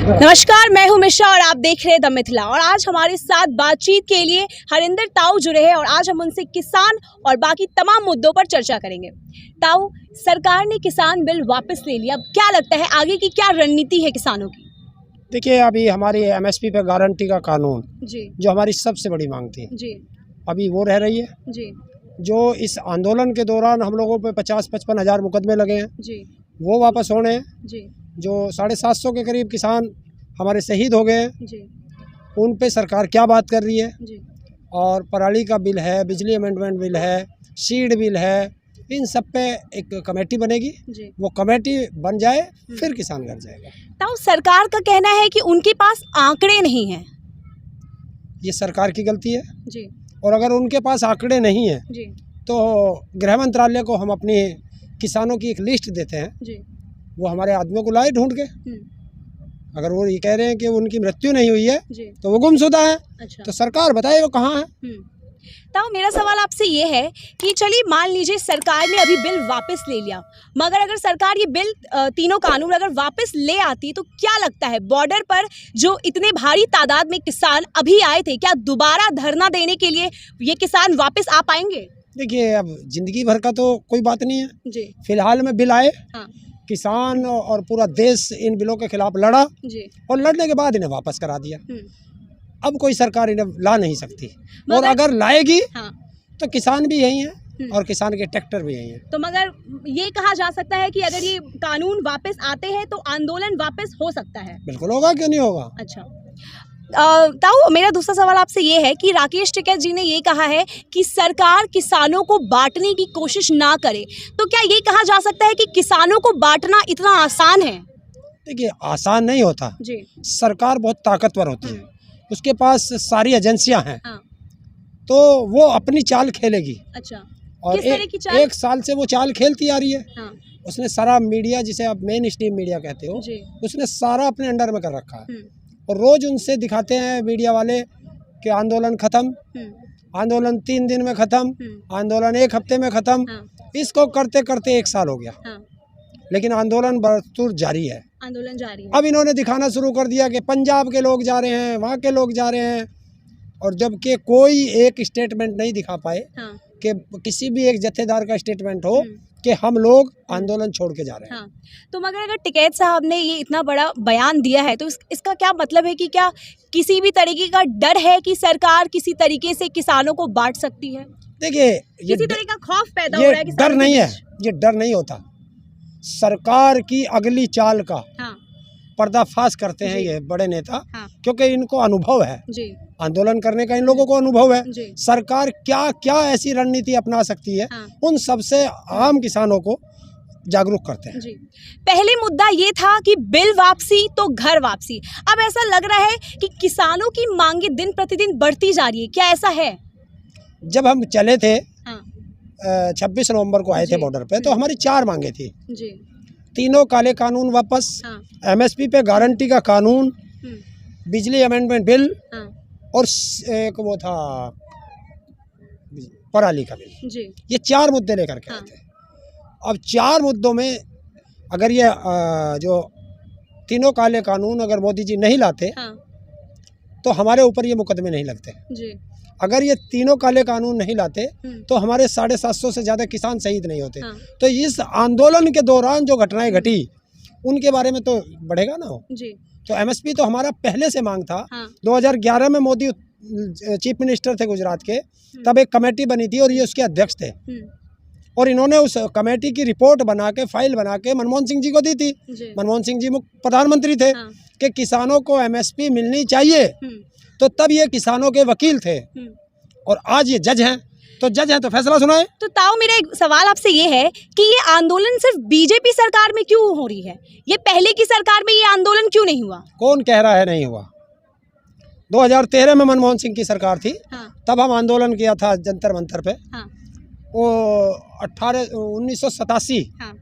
नमस्कार, मैं हूं मिश्रा और आप देख रहे हैं द मिथिला। और आज हमारे साथ बातचीत के लिए हरिंदर ताऊ जुड़े हैं और आज हम उनसे किसान और बाकी तमाम मुद्दों पर चर्चा करेंगे। ताऊ, सरकार ने किसान बिल वापस ले लिया, अब क्या लगता है आगे की क्या रणनीति है किसानों की? देखिए, अभी हमारी एमएसपी पे गारंटी का कानून जी, जो हमारी सबसे बड़ी मांग थी, जी, अभी वो रह रही है। जी, जो इस आंदोलन के दौरान हम लोगों पे 50-55 हज़ार मुकदमे लगे हैं, जी, वो वापस होने हैं। जी, जो 750 के करीब किसान हमारे शहीद हो गए हैं, जी, उन पे सरकार क्या बात कर रही है। जी, और पराली का बिल है, बिजली अमेंडमेंट बिल है, सीड बिल है, इन सब पे एक कमेटी बनेगी। जी। वो कमेटी बन जाए फिर किसान घर जाएगा। ताऊ, सरकार का कहना है कि उनके पास आंकड़े नहीं हैं। ये सरकार की गलती है। जी, और अगर उनके पास आंकड़े नहीं हैं जी, तो गृह मंत्रालय को हम अपनी किसानों की एक लिस्ट देते हैं, जी, वो हमारे आदमियों को लाए ढूंढ के। अगर वो ये कह रहे हैं कि उनकी मृत्यु नहीं हुई है जी। तो वो गुमशुदा है। अच्छा। तो सरकार बताए वो कहाँ है। ताऊ, मेरा सवाल आपसे ये है कि चलिए मान लीजिए सरकार ने अभी बिल वापस ले लिया, मगर अगर सरकार ये बिल तीनों कानून अगर वापस ले आती तो क्या लगता है बॉर्डर पर जो इतने भारी तादाद में किसान अभी आए थे, क्या दोबारा धरना देने के लिए ये किसान वापस आ पाएंगे? देखिए, अब जिंदगी भर का तो कोई बात नहीं है। जी, फिलहाल में बिल आए, हाँ, किसान और पूरा देश इन बिलों के खिलाफ लड़ा जी, और लड़ने के बाद इन्हें वापस करा दिया। अब कोई सरकार इन्हें ला नहीं सकती। और मगर अगर लाएगी हाँ, तो किसान भी यही हैं और किसान के ट्रैक्टर भी यही हैं। तो मगर ये कहा जा सकता है कि अगर ये कानून वापस आते हैं तो आंदोलन वापस हो सकता है। बिल्कुल होगा, क्यों नहीं होगा। अच्छा। ताऊ, मेरा दूसरा सवाल आपसे ये है कि राकेश टिकैत जी ने ये कहा है कि सरकार किसानों को बांटने की कोशिश ना करे, तो क्या ये कहा जा सकता है कि किसानों को बांटना इतना आसान है? देखिए, आसान नहीं होता। जी, सरकार बहुत ताकतवर होती है, उसके पास सारी एजेंसियां हैं, हाँ, तो वो अपनी चाल खेलेगी। अच्छा, और किस तरह की चाल? एक साल से वो चाल खेलती आ रही है। हाँ, उसने सारा मीडिया, जिसे आप मेन स्ट्रीम मीडिया कहते हो, जी, उसने सारा अपने अंडर में कर रखा है। और रोज उनसे दिखाते हैं मीडिया वाले कि आंदोलन खत्म, आंदोलन 3 दिन में खत्म, आंदोलन 1 हफ्ते में खत्म। हाँ, इसको करते करते 1 साल हो गया, हाँ, लेकिन आंदोलन बदस्तूर जारी है। आंदोलन जारी है। अब इन्होंने दिखाना शुरू कर दिया कि पंजाब के लोग जा रहे हैं, वहाँ के लोग जा रहे हैं, और जबकि कोई एक स्टेटमेंट नहीं दिखा पाए हाँ, कि किसी भी एक जत्थेदार का स्टेटमेंट हो कि हम लोग आंदोलन छोड़ के जा रहे हैं। हाँ, तो मगर अगर टिकैत साहब ने ये इतना बड़ा बयान दिया है तो इसका क्या मतलब है कि क्या किसी भी तरीके का डर है कि सरकार किसी तरीके से किसानों को बांट सकती है? देखिए, ये किसी तरह का खौफ पैदा हो रहा है डर किसानों नहीं के है, बीच? ये डर नहीं होता। सरकार की अगली चाल का हाँ, पर्दाफाश करते हैं जी। ये बड़े नेता, हाँ, क्योंकि इनको अनुभव है जी, आंदोलन करने का, इन लोगों को अनुभव है। जी, सरकार क्या क्या ऐसी रणनीति अपना सकती है, हाँ, उन सबसे आम किसानों को जागरूक करते हैं। जी। पहले मुद्दा ये था कि बिल वापसी तो घर वापसी। अब ऐसा लग रहा है कि किसानों की मांगे दिन प्रतिदिन बढ़ती जा रही है, क्या ऐसा है? जब हम चले थे हाँ, 26 नवंबर को आए थे जी। बॉर्डर पे, तो हमारी 4 मांगे थी। जी, तीनों काले कानून वापस, हाँ, एमएसपी पे गारंटी का कानून, हम्म, बिजली अमेंडमेंट बिल, हाँ, और एक वो था पराली का बिल। जी, ये 4 मुद्दे लेकर के आए हाँ, थे। अब 4 मुद्दों में अगर ये जो तीनों काले कानून अगर मोदी जी नहीं लाते हाँ, तो हमारे ऊपर ये मुकदमे नहीं लगते। जी, अगर ये तीनों काले कानून नहीं लाते हम्म, तो हमारे 750 से ज़्यादा किसान शहीद नहीं होते। हाँ, तो इस आंदोलन के दौरान जो घटनाएं घटी उनके बारे में तो बढ़ेगा ना वो। जी, तो एमएसपी तो हमारा पहले से मांग था। हाँ, 2011 में मोदी चीफ मिनिस्टर थे गुजरात के, तब एक कमेटी बनी थी और ये उसके अध्यक्ष थे, और इन्होंने उस कमेटी की रिपोर्ट बना के, फाइल बना के मनमोहन सिंह जी को दी थी। जी, मनमोहन सिंह जी प्रधानमंत्री थे हाँ, कि किसानों को एमएसपी मिलनी चाहिए। हम्म, तो तब ये किसानों के वकील थे, और आज ये जज हैं। तो जज हैं तो फैसला सुनाए। तो ताऊ, मेरा एक सवाल आपसे ये है कि ये आंदोलन सिर्फ बीजेपी सरकार में क्यों हो रही है? ये पहले की सरकार में ये आंदोलन क्यों नहीं हुआ? कौन कह रहा है नहीं हुआ? 2013 में मनमोहन सिंह की सरकार थी, हाँ, तब हम आंदोलन किया था जंतर मंतर पे। हाँ, वो 1987 हाँ,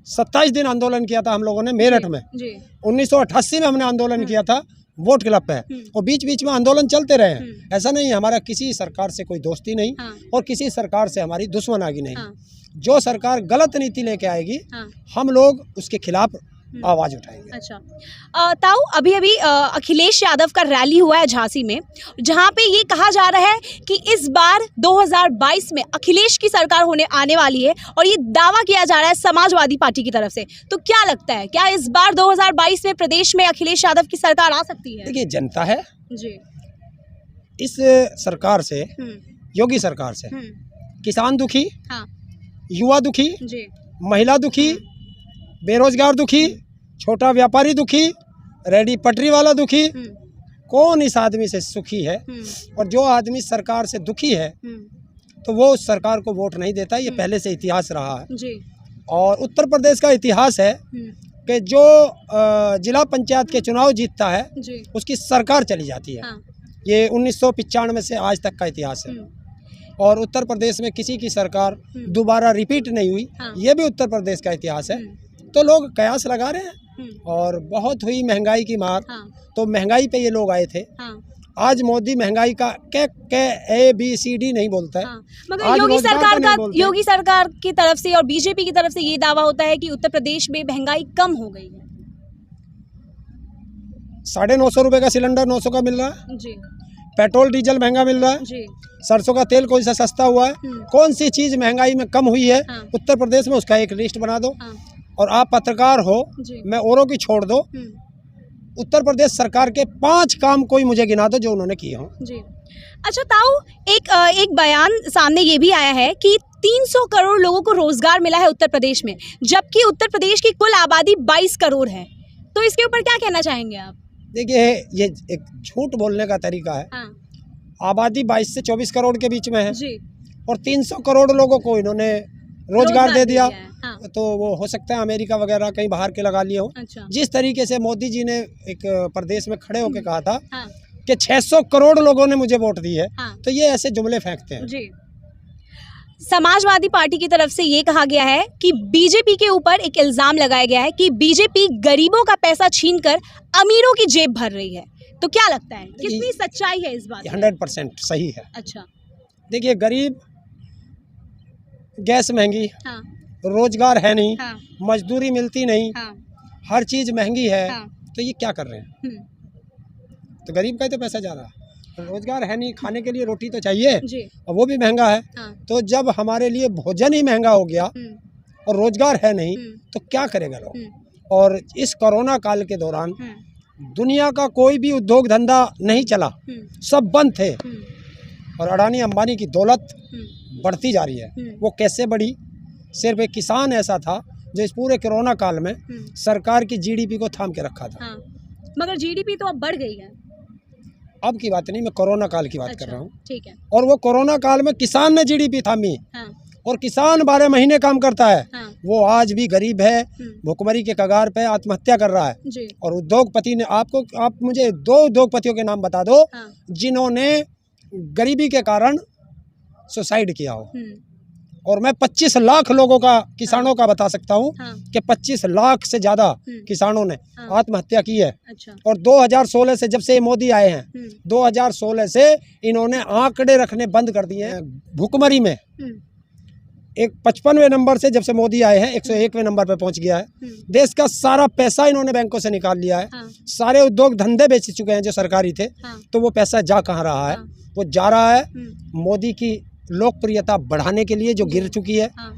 27 दिन आंदोलन किया था हम लोगों ने मेरठ में। जी, 1988 में हमने आंदोलन किया था वोट क्लब पे, और बीच बीच में आंदोलन चलते रहे हैं। ऐसा नहीं है, हमारा किसी सरकार से कोई दोस्ती नहीं, हाँ, और किसी सरकार से हमारी दुश्मनागी नहीं। हाँ, जो सरकार गलत नीति लेके आएगी हाँ, हम लोग उसके खिलाफ आवाज उठाएंगे। अच्छा ताऊ, अभी अभी अखिलेश यादव का रैली हुआ है झांसी में, जहां पे ये कहा जा रहा है कि इस बार 2022 में अखिलेश की सरकार आने वाली है, और ये दावा किया जा रहा है समाजवादी पार्टी की तरफ से। तो क्या लगता है, क्या इस बार 2022 में प्रदेश में अखिलेश यादव की सरकार आ सकती है? देखिए, जनता है जी, इस सरकार से, योगी सरकार से किसान दुखी, हाँ, युवा दुखी, जी, महिला दुखी, बेरोजगार दुखी, छोटा व्यापारी दुखी, रेडी पटरी वाला दुखी। कौन इस आदमी से सुखी है? और जो आदमी सरकार से दुखी है तो वो उस सरकार को वोट नहीं देता। ये पहले से इतिहास रहा है। जी, और उत्तर प्रदेश का इतिहास है कि जो जिला पंचायत के चुनाव जीतता है जी, उसकी सरकार चली जाती है। हाँ, ये 1995 से आज तक का इतिहास है। और उत्तर प्रदेश में किसी की सरकार दोबारा रिपीट नहीं हुई। हाँ। ये भी उत्तर प्रदेश का इतिहास है। तो लोग कयास लगा रहे हैं। और बहुत हुई महंगाई की मार, हाँ, तो महंगाई पे ये लोग आए थे। हाँ, आज मोदी महंगाई का ABCD नहीं बोलता है। हाँ। मगर आज योगी रोजगार सरकार का नहीं बोलते। योगी सरकार की तरफ से और बीजेपी की तरफ से ये दावा होता है कि उत्तर प्रदेश में महंगाई कम हो गई है। 950 रुपये का सिलेंडर 900 का मिल रहा है। जी, पेट्रोल डीजल महंगा मिल रहा है। जी, सरसों का तेल कोई सा सस्ता हुआ है। कौन सी चीज़ महंगाई में कम हुई है हाँ। उत्तर प्रदेश में, उसका एक लिस्ट बना दो। हाँ, और आप पत्रकार हो, जी, मैं औरों की छोड़ दो, उत्तर प्रदेश सरकार के 5 काम कोई मुझे गिना दो जो उन्होंने किए हों। जी। अच्छा ताऊ, एक बयान सामने ये भी आया है कि 300 करोड़ लोगों को रोजगार मिला है उत्तर प्रदेश में, जबकि उत्तर प्रदेश की कुल आबादी 22 करोड़ है। तो इसके ऊपर क्या कहना चाहेंगे आप? देखिए, ये एक झूठ बोलने का तरीका है। हाँ, आबादी 22 से 24 करोड़ के बीच में है, जी, और 300 करोड़ लोगों को इन्होंने रोजगार दे दिया। है। हाँ, तो वो हो सकता है अमेरिका वगैरह कहीं बाहर के लगा लिए हो। अच्छा, जिस तरीके से मोदी जी ने एक प्रदेश में खड़े होकर कहा था हाँ, कि 600 करोड़ लोगों ने मुझे वोट दी है, हाँ, तो ये ऐसे जुमले फेंकते हैं। जी। समाजवादी पार्टी की तरफ से ये कहा गया है कि बीजेपी के ऊपर एक इल्जाम लगाया गया है कि बीजेपी गरीबों का पैसा छीनकर अमीरों की जेब भर रही है। तो क्या लगता है, कितनी सच्चाई है इस बात में? 100% सही है। अच्छा, देखिए, गरीब, गैस महंगी, हाँ, रोजगार है नहीं, हाँ, मजदूरी मिलती नहीं, हाँ, हर चीज़ महंगी है, हाँ, तो ये क्या कर रहे हैं? तो गरीब का ही तो पैसा जा रहा है। रोजगार है नहीं, खाने के लिए रोटी तो चाहिए, जी, और वो भी महंगा है। हाँ, तो जब हमारे लिए भोजन ही महंगा हो गया और रोजगार है नहीं, तो क्या करेगा लोग? और इस कोरोना काल के दौरान दुनिया का कोई भी उद्योग धंधा नहीं चला, सब बंद थे। और अडानी अंबानी की दौलत बढ़ती जा रही है। वो कैसे बढ़ी? सिर्फ एक किसान ऐसा था जो इस पूरे कोरोना काल में सरकार की GDP को थाम के रखा था। हाँ, मगर GDP तो अब बढ़ गई है। अब की बात नहीं, मैं कोरोना काल की बात अच्छा, कर रहा हूँ। ठीक है। और वो कोरोना काल में किसान ने GDP थामी, हाँ, और किसान 12 महीने काम करता है। हाँ, वो आज भी गरीब है, भुखमरी के कगार पे आत्महत्या कर रहा है। जी, और उद्योगपति ने आप मुझे 2 उद्योगपतियों के नाम बता दो हाँ, जिन्होंने गरीबी के कारण सुसाइड किया हो। और मैं 25 लाख लोगों का, किसानों का बता सकता हूँ हाँ, कि 25 लाख से ज़्यादा किसानों ने हाँ, आत्महत्या की है। अच्छा, और 2016 से, जब से ये मोदी आए हैं, 2016 से इन्होंने आंकड़े रखने बंद कर दिए हैं। भुखमरी में एक 55वें नंबर से, जब से मोदी आए हैं, 101वें नंबर पे पहुंच गया है। देश का सारा पैसा इन्होंने बैंकों से निकाल लिया है। हाँ, सारे उद्योग धंधे बेच चुके हैं जो सरकारी थे। हाँ, तो वो पैसा जा कहाँ रहा है? हाँ, वो जा रहा है मोदी की लोकप्रियता बढ़ाने के लिए, जो गिर चुकी है। हाँ।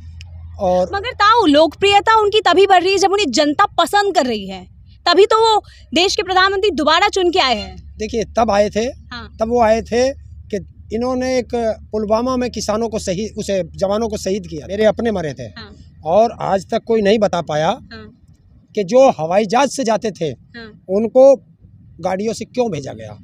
और मगर ताऊ, लोकप्रियता उनकी तभी बढ़ रही है जब उन्हें जनता पसंद कर रही है, तभी तो वो देश के प्रधानमंत्री दोबारा चुन के आए हैं। देखिए, तब आए थे, हाँ, तब वो आए थे कि इन्होंने एक पुलवामा में किसानों को उसे जवानों को शहीद किया, मेरे अपने मरे थे। हाँ, और आज तक कोई नहीं बता पाया हाँ, कि जो हवाई जहाज से जाते थे हाँ, उनको गाड़ियों से क्यों भेजा गया,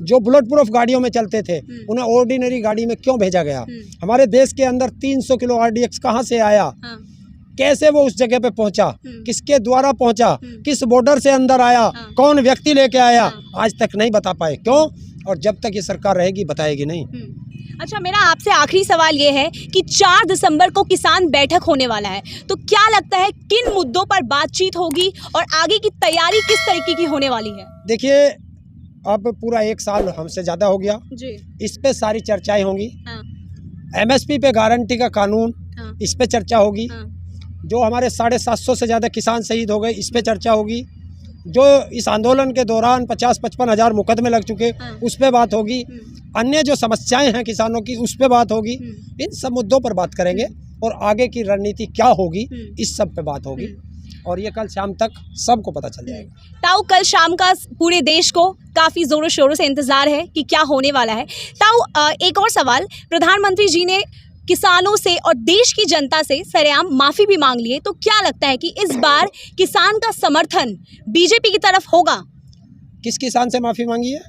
जो बुलेट प्रूफ गाड़ियों में चलते थे उन्हें ऑर्डिनरी गाड़ी में क्यों भेजा गया। हमारे देश के अंदर 300 किलो RDX कहाँ से आया, हाँ, कैसे वो उस जगह पे पहुंचा, किसके द्वारा पहुंचा, किस बॉर्डर से अंदर आया, कौन व्यक्ति लेके आया, आज तक नहीं बता पाए। क्यों? और जब तक ये सरकार रहेगी बताएगी नहीं। अच्छा, मेरा आपसे आखिरी सवाल ये है कि 4 दिसंबर को किसान बैठक होने वाला है, तो क्या लगता है किन मुद्दों पर बातचीत होगी और आगे की तैयारी किस तरीके की होने वाली है? देखिए, अब पूरा 1 साल हमसे ज़्यादा हो गया जी, इस पे सारी चर्चाएं होंगी। हाँ, MSP पे गारंटी का कानून, हाँ, इस पे चर्चा होगी। हाँ, जो हमारे 750 से ज़्यादा किसान शहीद हो गए, इस पे चर्चा होगी। जो इस आंदोलन के दौरान 50-55 हज़ार मुकदमे लग चुके, उस पे बात होगी। अन्य जो समस्याएं हैं किसानों की, उस पे बात होगी। इन सब मुद्दों पर बात करेंगे और आगे की रणनीति क्या होगी, इस सब पे बात होगी। और ये कल शाम तक सबको पता चल जाएगा। ताऊ, कल शाम का पूरे देश को काफ़ी ज़ोरों शोरों से इंतज़ार है कि क्या होने वाला है। ताऊ, एक और सवाल, प्रधानमंत्री जी ने किसानों से और देश की जनता से सरेआम माफ़ी भी मांग ली है, तो क्या लगता है कि इस बार किसान का समर्थन बीजेपी की तरफ होगा? किस किसान से माफ़ी मांगी है?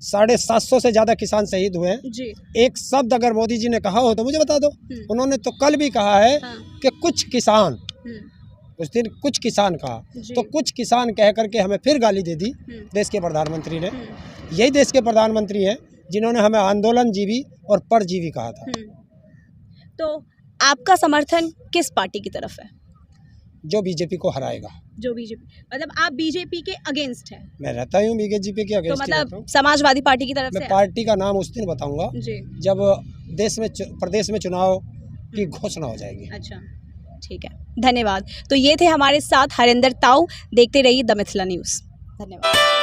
750 से ज़्यादा किसान शहीद हुए हैं जी। एक शब्द अगर मोदी जी ने कहा हो तो मुझे बता दो। उन्होंने तो कल भी कहा है कि कुछ किसान, उस दिन कुछ किसान कहा, तो कुछ किसान कह करके हमें फिर गाली दे दी देश के प्रधानमंत्री ने। यही देश के प्रधानमंत्री हैं जिन्होंने हमें आंदोलन जीवी और परजीवी कहा था। तो आपका समर्थन किस पार्टी की तरफ है? जो बीजेपी को हराएगा। जो बीजेपी, मतलब आप बीजेपी के अगेंस्ट हैं? मैं रहता हूँ बीजेपी के तो अगेंस्ट। मतलब समाजवादी पार्टी की तरफ मैं से? पार्टी का नाम उस दिन बताऊंगा जी। जब प्रदेश में चुनाव की घोषणा हो जाएगी। अच्छा, ठीक है, धन्यवाद। तो ये थे हमारे साथ हरिंदर ताऊ। देखते रहिए द मिथिला न्यूज़। धन्यवाद।